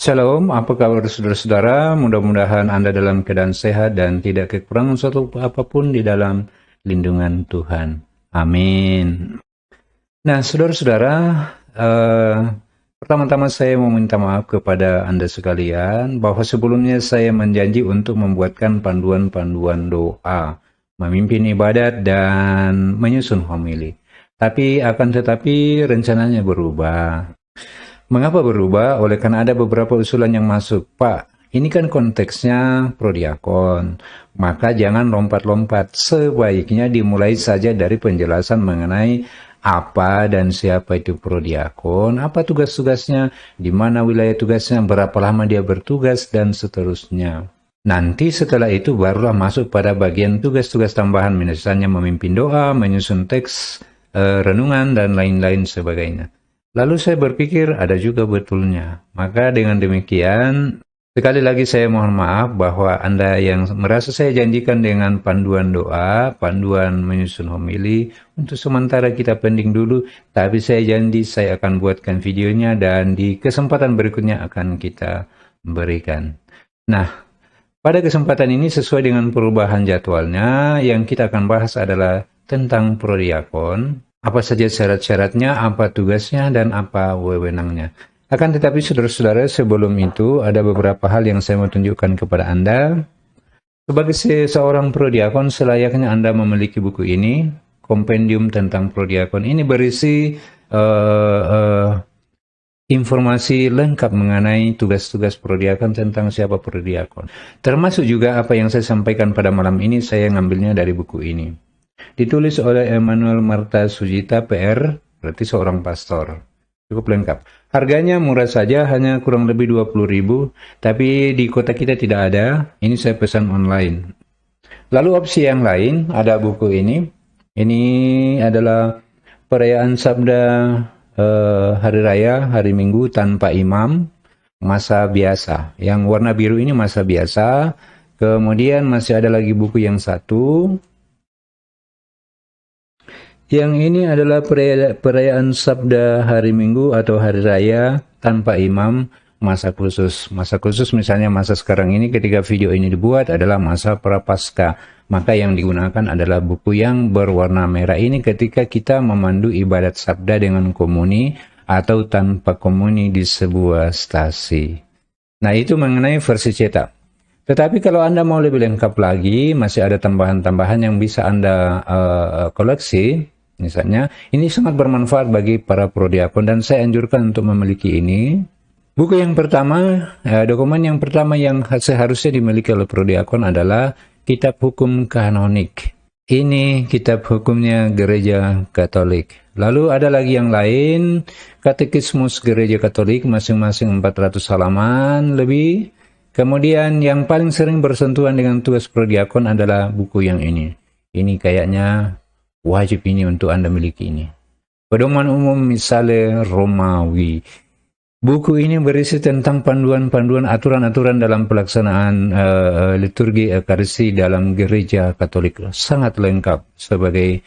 Shalom, apa kabar saudara-saudara? Mudah-mudahan Anda dalam keadaan sehat dan tidak kekurangan suatu apapun di dalam lindungan Tuhan. Amin. Nah, saudara-saudara, eh, pertama-tama saya mau minta maaf kepada Anda sekalian bahwa sebelumnya saya menjanji untuk membuatkan panduan-panduan doa, memimpin ibadat, dan menyusun homili. Tetapi rencananya berubah. Mengapa berubah? Oleh karena ada beberapa usulan yang masuk. Pak, ini kan konteksnya prodiakon. Maka jangan lompat-lompat. Sebaiknya dimulai saja dari penjelasan mengenai apa dan siapa itu prodiakon, apa tugas-tugasnya, di mana wilayah tugasnya, berapa lama dia bertugas, dan seterusnya. Nanti setelah itu barulah masuk pada bagian tugas-tugas tambahan, misalnya memimpin doa, menyusun teks, renungan, dan lain-lain sebagainya. Lalu saya berpikir ada juga betulnya. Maka dengan demikian, sekali lagi saya mohon maaf bahwa Anda yang merasa saya janjikan dengan panduan doa, panduan menyusun homili, untuk sementara kita pending dulu, tapi saya janji saya akan buatkan videonya dan di kesempatan berikutnya akan kita berikan. Nah, pada kesempatan ini sesuai dengan perubahan jadwalnya, yang kita akan bahas adalah tentang prodiakon. Apa saja syarat-syaratnya, apa tugasnya, dan apa wewenangnya. Akan tetapi saudara-saudara, sebelum itu ada beberapa hal yang saya mau tunjukkan kepada Anda. Sebagai seorang prodiakon, selayaknya Anda memiliki buku ini, kompendium tentang prodiakon. Ini berisi informasi lengkap mengenai tugas-tugas prodiakon, tentang siapa prodiakon. Termasuk juga apa yang saya sampaikan pada malam ini, saya ngambilnya dari buku ini. Ditulis oleh Emmanuel Marta Sujita PR, berarti seorang pastor. Cukup lengkap. Harganya murah saja, hanya kurang lebih 20.000, tapi di kota kita tidak ada. Ini saya pesan online. Lalu opsi yang lain, ada buku ini. Ini adalah perayaan Sabda Hari Raya, Hari Minggu tanpa imam, masa biasa. Yang warna biru ini masa biasa. Kemudian masih ada lagi buku yang satu. Yang ini adalah perayaan Sabda Hari Minggu atau Hari Raya tanpa imam, masa khusus. Masa khusus misalnya masa sekarang ini ketika video ini dibuat adalah masa Prapaskah. Maka yang digunakan adalah buku yang berwarna merah ini ketika kita memandu ibadat Sabda dengan komuni atau tanpa komuni di sebuah stasi. Nah, itu mengenai versi cetak. Tetapi kalau Anda mau lebih lengkap lagi, masih ada tambahan-tambahan yang bisa Anda koleksi. Misalnya, ini sangat bermanfaat bagi para prodiakon dan saya anjurkan untuk memiliki ini. Buku yang pertama, dokumen yang pertama yang seharusnya dimiliki oleh prodiakon adalah Kitab Hukum Kanonik. Ini kitab hukumnya Gereja Katolik. Lalu ada lagi yang lain, Katekismus Gereja Katolik, masing-masing 400 halaman lebih. Kemudian yang paling sering bersentuhan dengan tugas prodiakon adalah buku yang ini. Ini kayaknya wajib ini untuk Anda miliki ini. Pedoman umum misalnya Romawi. Buku ini berisi tentang panduan-panduan aturan-aturan dalam pelaksanaan liturgi Ekaristi dalam Gereja Katolik. Sangat lengkap sebagai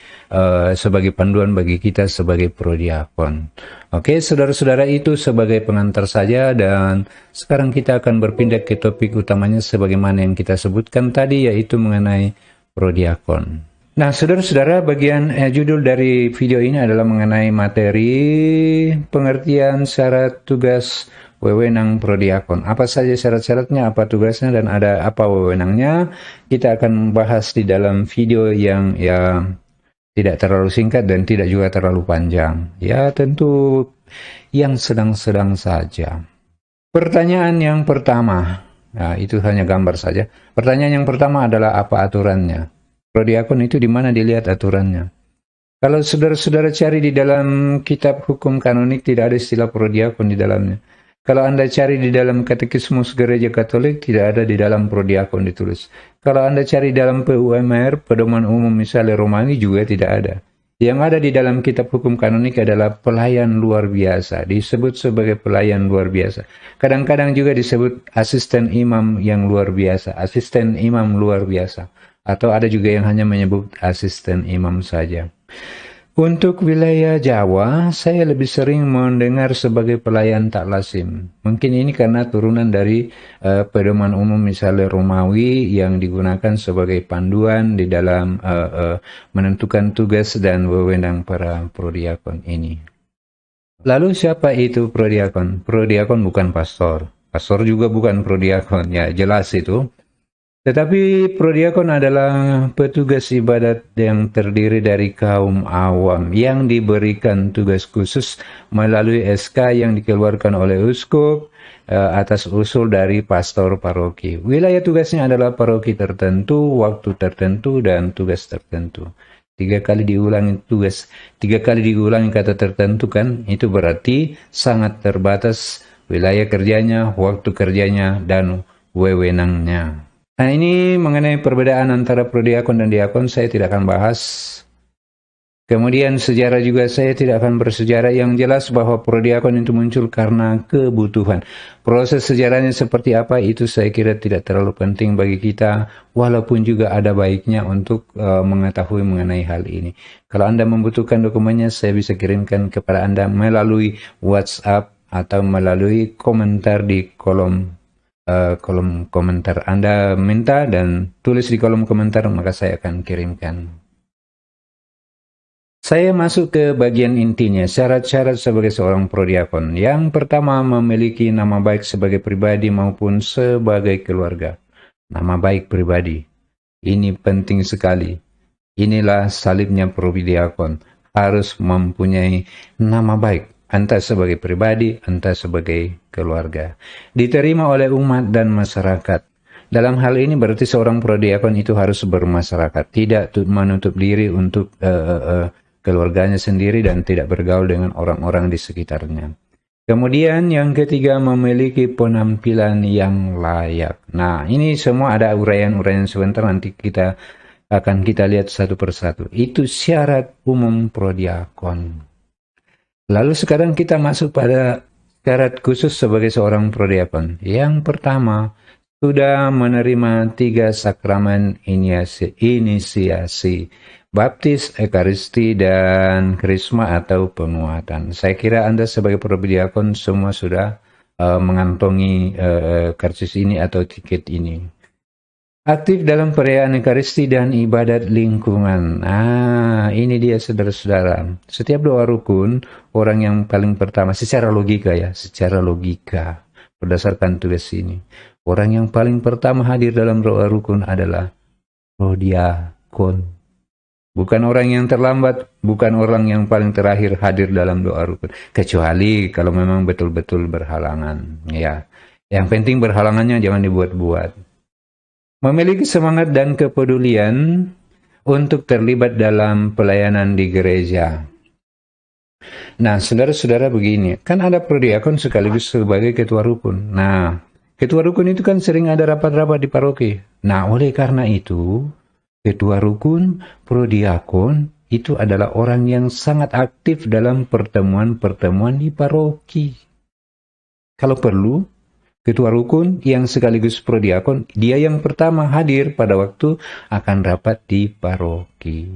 panduan bagi kita sebagai prodiakon. Oke, saudara-saudara, itu sebagai pengantar saja dan sekarang kita akan berpindah ke topik utamanya sebagaimana yang kita sebutkan tadi, yaitu mengenai prodiakon. Nah, saudara-saudara, bagian judul dari video ini adalah mengenai materi pengertian syarat tugas wewenang prodiakon. Apa saja syarat-syaratnya, apa tugasnya, dan ada apa wewenangnya. Kita akan membahas di dalam video yang tidak terlalu singkat dan tidak juga terlalu panjang. Ya, tentu yang sedang-sedang saja. Pertanyaan yang pertama, nah itu hanya gambar saja. Pertanyaan yang pertama adalah apa aturannya? Prodiakon itu di mana dilihat aturannya? Kalau saudara-saudara cari di dalam kitab hukum kanonik tidak ada istilah prodiakon di dalamnya. Kalau Anda cari di dalam Katekismus Gereja Katolik tidak ada di dalam prodiakon ditulis. Kalau Anda cari dalam PUMR, Pedoman Umum misalnya Romawi juga tidak ada. Yang ada di dalam kitab hukum kanonik adalah pelayan luar biasa, disebut sebagai pelayan luar biasa. Kadang-kadang juga disebut asisten imam yang luar biasa, asisten imam luar biasa. Atau ada juga yang hanya menyebut asisten imam saja. Untuk wilayah Jawa, saya lebih sering mendengar sebagai pelayan tak lazim. Mungkin ini karena turunan dari pedoman umum misalnya Romawi yang digunakan sebagai panduan di dalam menentukan tugas dan wewenang para prodiakon ini. Lalu siapa itu prodiakon? Prodiakon bukan pastor. Pastor juga bukan prodiakon, ya jelas itu. Tetapi prodiakon adalah petugas ibadat yang terdiri dari kaum awam yang diberikan tugas khusus melalui SK yang dikeluarkan oleh uskup atas usul dari pastor paroki. Wilayah tugasnya adalah paroki tertentu, waktu tertentu, dan tugas tertentu. Tiga kali diulangi kata tertentu kan, itu berarti sangat terbatas wilayah kerjanya, waktu kerjanya, dan wewenangnya. Nah, ini mengenai perbedaan antara prodiakon dan diakon saya tidak akan bahas. Kemudian sejarah juga saya tidak akan bersejarah. Yang jelas bahwa prodiakon itu muncul karena kebutuhan. Proses sejarahnya seperti apa itu saya kira tidak terlalu penting bagi kita, walaupun juga ada baiknya untuk mengetahui mengenai hal ini. Kalau Anda membutuhkan dokumennya, saya bisa kirimkan kepada Anda melalui WhatsApp atau melalui komentar di kolom komentar. Anda minta dan tulis di kolom komentar, maka saya akan kirimkan. Saya masuk ke bagian intinya, syarat-syarat sebagai seorang prodiakon. Yang pertama, memiliki nama baik sebagai pribadi maupun sebagai keluarga. Nama baik pribadi. Ini penting sekali. Inilah salibnya prodiakon. Harus mempunyai nama baik. Entah sebagai pribadi, entah sebagai keluarga. Diterima oleh umat dan masyarakat. Dalam hal ini berarti seorang prodiakon itu harus bermasyarakat. Tidak menutup diri untuk keluarganya sendiri dan tidak bergaul dengan orang-orang di sekitarnya. Kemudian yang ketiga, memiliki penampilan yang layak. Nah, ini semua ada uraian-uraian sebentar, nanti kita lihat satu persatu. Itu syarat umum prodiakon. Lalu sekarang kita masuk pada syarat khusus sebagai seorang prodiakon. Yang pertama, sudah menerima 3 sakramen inisiasi, baptis, ekaristi, dan krisma atau penguatan. Saya kira Anda sebagai prodiakon semua sudah mengantongi karcis ini atau tiket ini. Aktif dalam perayaan Ekaristi dan ibadat lingkungan. Ini dia saudara-saudara. Setiap doa rukun, orang yang paling pertama, secara logika, berdasarkan tugas ini, orang yang paling pertama hadir dalam doa rukun adalah prodiakon. Bukan orang yang terlambat, bukan orang yang paling terakhir hadir dalam doa rukun. Kecuali kalau memang betul-betul berhalangan. Ya. Yang penting berhalangannya jangan dibuat-buat. Memiliki semangat dan kepedulian untuk terlibat dalam pelayanan di gereja. Nah, saudara-saudara begini, kan ada prodiakon sekaligus sebagai ketua rukun. Nah, ketua rukun itu kan sering ada rapat-rapat di paroki. Nah, oleh karena itu, ketua rukun, prodiakon, itu adalah orang yang sangat aktif dalam pertemuan-pertemuan di paroki. Kalau perlu, ketua rukun yang sekaligus prodiakon, dia yang pertama hadir pada waktu akan rapat di paroki.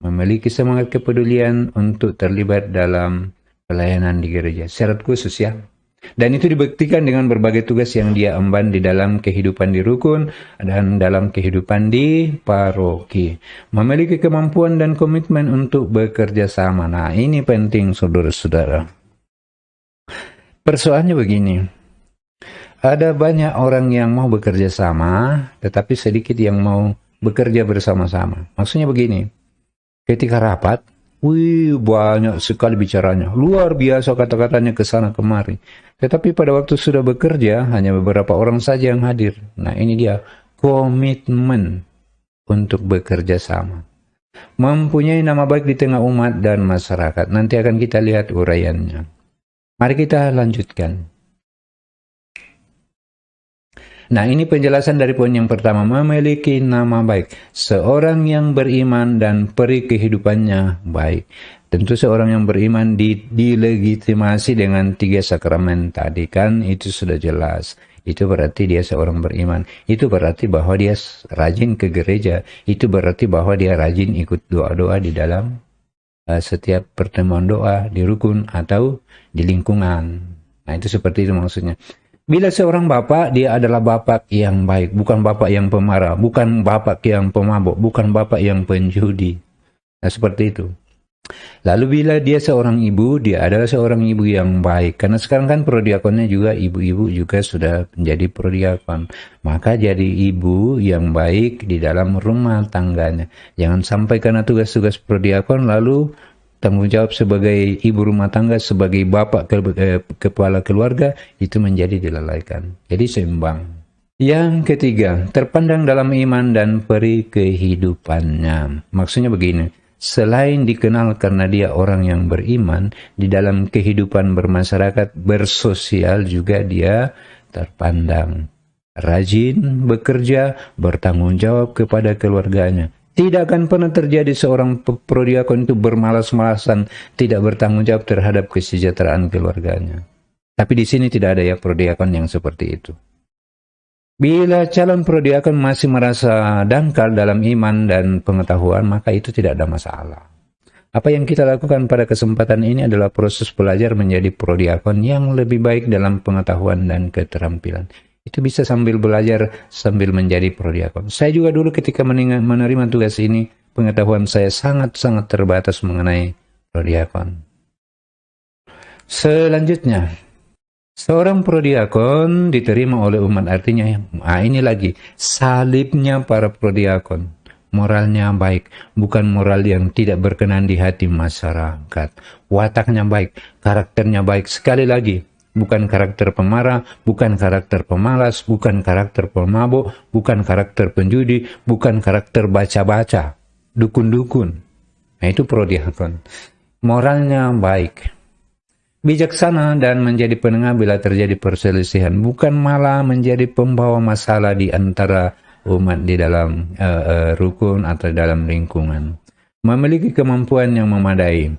Memiliki semangat kepedulian untuk terlibat dalam pelayanan di gereja. Syarat khusus ya. Dan itu dibuktikan dengan berbagai tugas yang dia emban di dalam kehidupan di rukun dan dalam kehidupan di paroki. Memiliki kemampuan dan komitmen untuk bekerja sama. Nah, ini penting saudara-saudara. Persoalannya begini. Ada banyak orang yang mau bekerja sama, tetapi sedikit yang mau bekerja bersama-sama. Maksudnya begini, ketika rapat, banyak sekali bicaranya. Luar biasa kata-katanya ke sana kemari. Tetapi pada waktu sudah bekerja, hanya beberapa orang saja yang hadir. Nah, ini dia, komitmen untuk bekerja sama. Mempunyai nama baik di tengah umat dan masyarakat. Nanti akan kita lihat uraiannya. Mari kita lanjutkan. Nah, ini penjelasan dari poin yang pertama, memiliki nama baik. Seorang yang beriman dan peri kehidupannya baik. Tentu seorang yang beriman dilegitimasi dengan 3 sakramen tadi kan, itu sudah jelas. Itu berarti dia seorang beriman. Itu berarti bahwa dia rajin ke gereja. Itu berarti bahwa dia rajin ikut doa-doa di dalam setiap pertemuan doa di rukun atau di lingkungan. Nah, itu seperti itu maksudnya. Bila seorang bapak, dia adalah bapak yang baik, bukan bapak yang pemarah, bukan bapak yang pemabuk, bukan bapak yang penjudi. Nah, seperti itu. Lalu bila dia seorang ibu, dia adalah seorang ibu yang baik. Karena sekarang kan prodiakonnya juga ibu-ibu juga sudah menjadi prodiakon. Maka jadi ibu yang baik di dalam rumah tangganya. Jangan sampai karena tugas-tugas prodiakon lalu tanggung jawab sebagai ibu rumah tangga, sebagai bapak kepala keluarga itu menjadi dilalaikan. Jadi seimbang. Yang ketiga, terpandang dalam iman dan peri kehidupannya. Maksudnya begini. Selain dikenal karena dia orang yang beriman, di dalam kehidupan bermasyarakat, bersosial juga dia terpandang. Rajin, bekerja, bertanggung jawab kepada keluarganya. Tidak akan pernah terjadi seorang prodiakon itu bermalas-malasan, tidak bertanggung jawab terhadap kesejahteraan keluarganya. Tapi di sini tidak ada ya prodiakon yang seperti itu. Bila calon prodiakon masih merasa dangkal dalam iman dan pengetahuan, maka itu tidak ada masalah. Apa yang kita lakukan pada kesempatan ini adalah proses belajar menjadi prodiakon yang lebih baik dalam pengetahuan dan keterampilan. Itu bisa sambil belajar, sambil menjadi prodiakon. Saya juga dulu ketika menerima tugas ini, pengetahuan saya sangat-sangat terbatas mengenai prodiakon. Selanjutnya, seorang prodiakon diterima oleh umat, artinya ini lagi salibnya para prodiakon. Moralnya baik, bukan moral yang tidak berkenan di hati masyarakat. Wataknya baik, karakternya baik. Sekali lagi, bukan karakter pemarah, bukan karakter pemalas, bukan karakter pemabuk, bukan karakter penjudi, bukan karakter baca-baca, dukun-dukun. Nah, itu prodiakon. Moralnya baik, bijaksana dan menjadi penengah bila terjadi perselisihan, bukan malah menjadi pembawa masalah di antara umat di dalam rukun atau dalam lingkungan. Memiliki kemampuan yang memadai,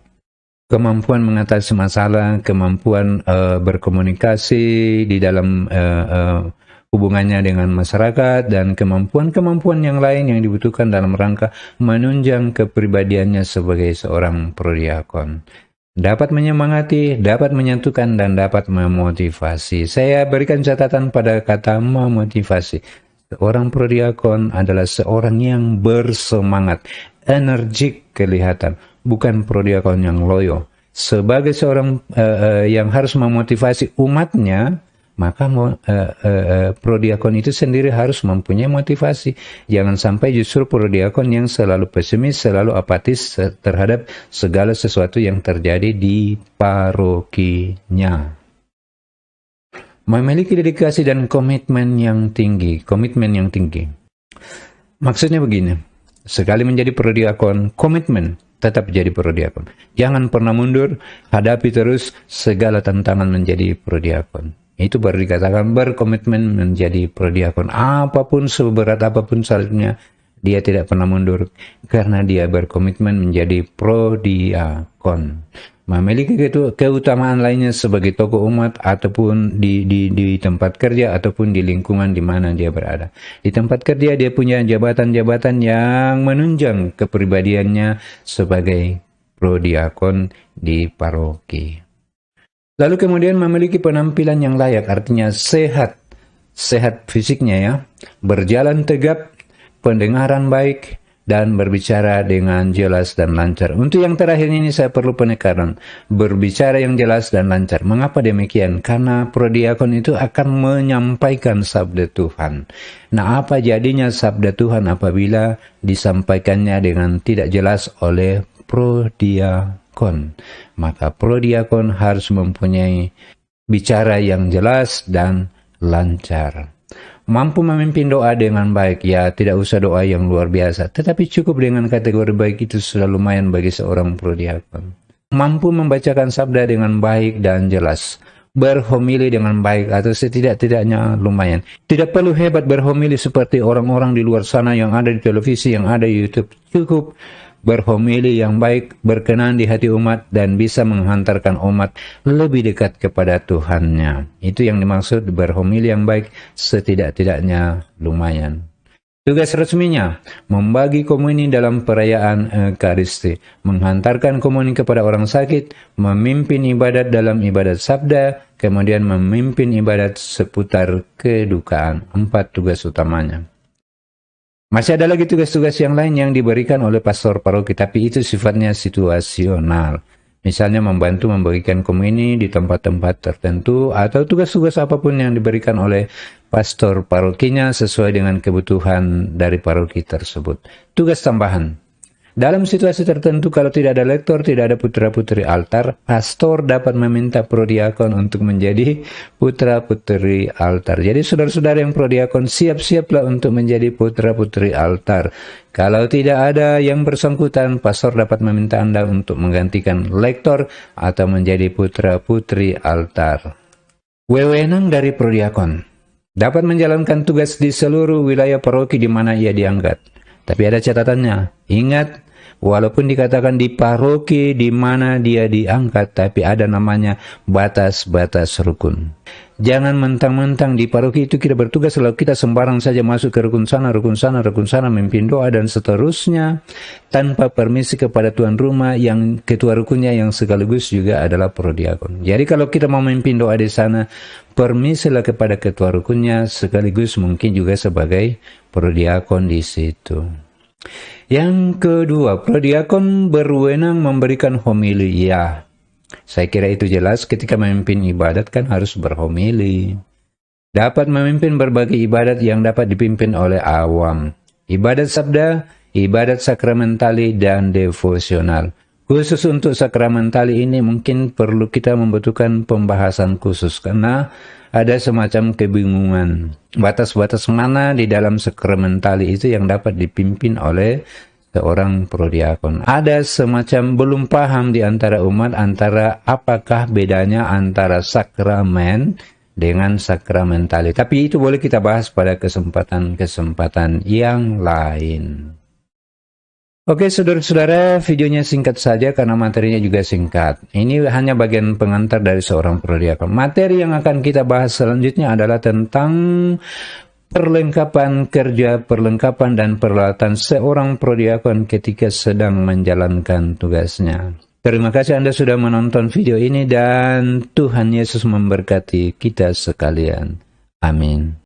kemampuan mengatasi masalah, kemampuan berkomunikasi di dalam hubungannya dengan masyarakat, dan kemampuan-kemampuan yang lain yang dibutuhkan dalam rangka menunjang kepribadiannya sebagai seorang prodiakon. Dapat menyemangati, dapat menyatukan, dan dapat memotivasi. Saya berikan catatan pada kata memotivasi. Seorang prodiakon adalah seorang yang bersemangat, energik kelihatan, bukan prodiakon yang loyo. Sebagai seorang yang harus memotivasi umatnya, maka prodiakon itu sendiri harus mempunyai motivasi. Jangan sampai justru prodiakon yang selalu pesimis, selalu apatis terhadap segala sesuatu yang terjadi di parokinya. Memiliki dedikasi dan komitmen yang tinggi. Komitmen yang tinggi. Maksudnya begini, sekali menjadi prodiakon, komitmen tetap jadi prodiakon. Jangan pernah mundur, hadapi terus segala tantangan menjadi prodiakon. Itu baru dikatakan berkomitmen menjadi prodiakon. Apapun, seberat apapun salibnya, dia tidak pernah mundur karena dia berkomitmen menjadi prodiakon. Memiliki keutamaan lainnya sebagai tokoh umat ataupun di tempat kerja ataupun di lingkungan di mana dia berada. Di tempat kerja dia punya jabatan-jabatan yang menunjang kepribadiannya sebagai prodiakon di paroki. Lalu kemudian memiliki penampilan yang layak, artinya sehat fisiknya ya, berjalan tegap, pendengaran baik, dan berbicara dengan jelas dan lancar. Untuk yang terakhir ini saya perlu penekanan, berbicara yang jelas dan lancar. Mengapa demikian? Karena prodiakon itu akan menyampaikan sabda Tuhan. Nah, apa jadinya sabda Tuhan apabila disampaikannya dengan tidak jelas oleh prodiakon? Maka prodiakon harus mempunyai bicara yang jelas dan lancar. Mampu memimpin doa dengan baik, ya tidak usah doa yang luar biasa, tetapi cukup dengan kategori baik itu sudah lumayan bagi seorang prodiakon. Mampu membacakan sabda dengan baik dan jelas, berhomili dengan baik atau setidak-tidaknya lumayan. Tidak perlu hebat berhomili seperti orang-orang di luar sana yang ada di televisi, yang ada di YouTube. Cukup berhomili yang baik, berkenan di hati umat, dan bisa menghantarkan umat lebih dekat kepada Tuhannya. Itu yang dimaksud berhomili yang baik, setidak-tidaknya lumayan. Tugas resminya, membagi komuni dalam perayaan Ekaristi, menghantarkan komuni kepada orang sakit, memimpin ibadat dalam ibadat sabda, kemudian memimpin ibadat seputar kedukaan. 4 tugas utamanya. Masih ada lagi tugas-tugas yang lain yang diberikan oleh pastor paroki, tapi itu sifatnya situasional. Misalnya membantu membagikan komuni di tempat-tempat tertentu, atau tugas-tugas apapun yang diberikan oleh pastor parokinya sesuai dengan kebutuhan dari paroki tersebut. Tugas tambahan. Dalam situasi tertentu, kalau tidak ada lektor, tidak ada putra-putri altar, pastor dapat meminta prodiakon untuk menjadi putra-putri altar. Jadi saudara-saudara yang prodiakon, siap-siaplah untuk menjadi putra-putri altar. Kalau tidak ada yang bersangkutan, pastor dapat meminta Anda untuk menggantikan lektor atau menjadi putra-putri altar. Wewenang dari prodiakon dapat menjalankan tugas di seluruh wilayah paroki di mana ia diangkat. Tapi ada catatannya. Ingat, walaupun dikatakan di paroki di mana dia diangkat, tapi ada namanya batas-batas rukun. Jangan mentang-mentang di paroki itu kita bertugas, lalu kita sembarang saja masuk ke rukun sana, memimpin doa dan seterusnya, tanpa permisi kepada tuan rumah yang ketua rukunnya yang sekaligus juga adalah prodiakon. Jadi kalau kita mau memimpin doa di sana, permisilah kepada ketua rukunnya sekaligus mungkin juga sebagai prodiakon di situ. Yang kedua, prodiakon berwenang memberikan homili. Ya, saya kira itu jelas, ketika memimpin ibadat kan harus berhomili. Dapat memimpin berbagai ibadat yang dapat dipimpin oleh awam. Ibadat sabda, ibadat sakramentali, dan devosional. Khusus untuk sakramentali ini mungkin perlu kita membutuhkan pembahasan khusus, karena ada semacam kebingungan. Batas-batas mana di dalam sakramentali itu yang dapat dipimpin oleh seorang prodiakon. Ada semacam belum paham di antara umat antara apakah bedanya antara sakramen dengan sakramentali. Tapi itu boleh kita bahas pada kesempatan-kesempatan yang lain. Oke saudara-saudara, videonya singkat saja karena materinya juga singkat. Ini hanya bagian pengantar dari seorang prodiakon. Materi yang akan kita bahas selanjutnya adalah tentang perlengkapan kerja, perlengkapan dan peralatan seorang prodiakon ketika sedang menjalankan tugasnya. Terima kasih Anda sudah menonton video ini dan Tuhan Yesus memberkati kita sekalian. Amin.